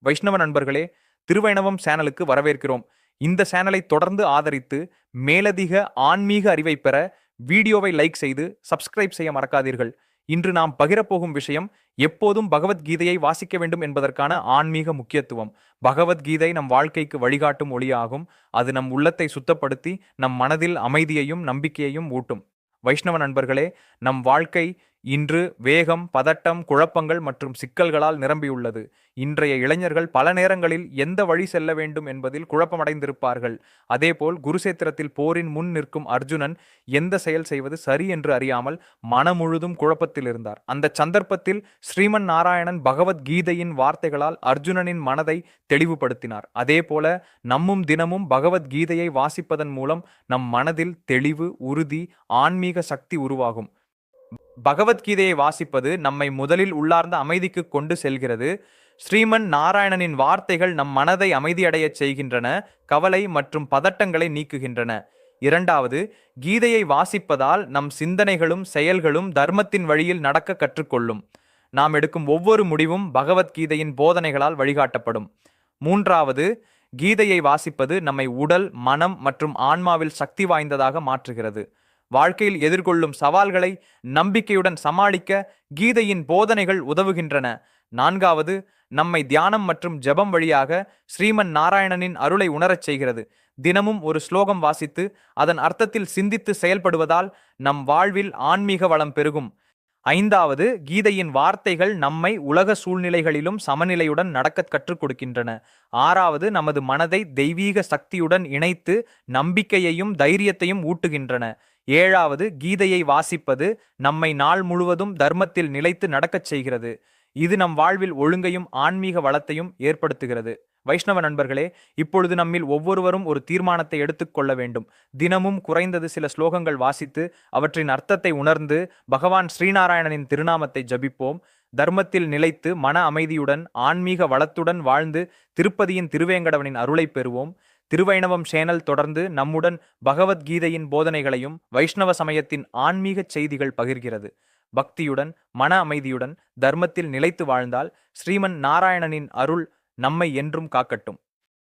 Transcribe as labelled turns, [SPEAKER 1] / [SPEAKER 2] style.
[SPEAKER 1] வைஷ்ணவ நண்பர்களே, திருவைணவம் சேனலுக்கு வரவேற்கிறோம். இந்த சேனலை தொடர்ந்து ஆதரித்து மேலதிக ஆன்மீக அறிவை பெற வீடியோவை லைக் செய்து சப்ஸ்கிரைப் செய்ய மறக்காதீர்கள். இன்று நாம் பகிரப்போகும் விஷயம் எப்போதும் பகவத்கீதையை வாசிக்க வேண்டும் என்பதற்கான ஆன்மீக முக்கியத்துவம். பகவத்கீதை நம் வாழ்க்கைக்கு வழிகாட்டும் ஒளியாகும். அது நம் உள்ளத்தை சுத்தப்படுத்தி நம் மனதில் அமைதியையும் நம்பிக்கையையும் ஊட்டும். வைஷ்ணவ நண்பர்களே, நம் வாழ்க்கை இன்று வேகம், பதட்டம், குழப்பங்கள் மற்றும் சிக்கல்களால் நிரம்பியுள்ளது. இன்றைய இளைஞர்கள் பல நேரங்களில் எந்த வழி செல்ல வேண்டும் என்பதில் குழப்பமடைந்திருப்பார்கள். அதேபோல் குருசேத்திரத்தில் போரின் முன் நிற்கும் அர்ஜுனன் எந்த செயல் செய்வது சரி என்று அறியாமல் மனம் முழுதும் குழப்பத்தில் இருந்தார். அந்த சந்தர்ப்பத்தில் ஸ்ரீமன் நாராயணன் பகவத்கீதையின் வார்த்தைகளால் அர்ஜுனனின் மனதை தெளிவுபடுத்தினார். அதேபோல நம்மும் தினமும் பகவத்கீதையை வாசிப்பதன் மூலம் நம் மனதில் தெளிவு, உறுதி, ஆன்மீக சக்தி உருவாகும். பகவத்கீதையை வாசிப்பது நம்மை முதலில் உள்ளார்ந்த அமைதிக்கு கொண்டு செல்கிறது. ஸ்ரீமன் நாராயணனின் வார்த்தைகள் நம் மனதை அமைதியடையச் செய்கின்றன, கவலை மற்றும் பதட்டங்களை நீக்குகின்றன. இரண்டாவது, கீதையை வாசிப்பதால் நம் சிந்தனைகளும் செயல்களும் தர்மத்தின் வழியில் நடக்க கற்றுக்கொள்ளும். நாம் எடுக்கும் ஒவ்வொரு முடிவும் பகவத்கீதையின் போதனைகளால் வழிகாட்டப்படும். மூன்றாவது, கீதையை வாசிப்பது நம்மை உடல், மனம் மற்றும் ஆன்மாவில் சக்தி வாய்ந்ததாக மாற்றுகிறது. வாழ்க்கையில் எதிர்கொள்ளும் சவால்களை நம்பிக்கையுடன் சமாளிக்க கீதையின் போதனைகள் உதவுகின்றன. நான்காவது, நம்மை தியானம் மற்றும் ஜெபம் வழியாக ஸ்ரீமன் நாராயணனின் அருளை உணரச் செய்கிறது. தினமும் ஒரு ஸ்லோகம் வாசித்து அதன் அர்த்தத்தில் சிந்தித்து செயல்படுவதால் நம் வாழ்வில் ஆன்மீக வளம் பெருகும். ஐந்தாவது, கீதையின் வார்த்தைகள் நம்மை உலக சூழ்நிலைகளிலும் சமநிலையுடன் நடக்க கற்றுக் கொடுக்கின்றன. ஆறாவது, நமது மனதை தெய்வீக சக்தியுடன் இணைத்து நம்பிக்கையையும் தைரியத்தையும் ஊட்டுகின்றன. ஏழாவது, கீதையை வாசிப்பது நம்மை நாள் முழுவதும் தர்மத்தில் நிலைத்து நடக்கச் செய்கிறது. இது நம் வாழ்வில் ஒழுங்கையும் ஆன்மீக வளத்தையும் ஏற்படுத்துகிறது. வைஷ்ணவ நண்பர்களே, இப்பொழுது நம்மில் ஒவ்வொருவரும் ஒரு தீர்மானத்தை எடுத்துக்கொள்ள வேண்டும். தினமும் குறைந்தது சில ஸ்லோகங்கள் வாசித்து அவற்றின் அர்த்தத்தை உணர்ந்து பகவான் ஸ்ரீநாராயணனின் திருநாமத்தை ஜபிப்போம். தர்மத்தில் நிலைத்து மன அமைதியுடன் ஆன்மீக வளத்துடன் வாழ்ந்து திருப்பதியின் திருவேங்கடவனின் அருளை பெறுவோம். திருவைணவம் சேனல் தொடர்ந்து நம்முடன் பகவத்கீதையின் போதனைகளையும் வைஷ்ணவ சமயத்தின் ஆன்மீக செய்திகள் பகிர்கிறது. பக்தியுடன் மன அமைதியுடன் தர்மத்தில் நிலைத்து வாழ்ந்தால் ஸ்ரீமன் நாராயணனின் அருள் நம்மை என்றும் காக்கட்டும்.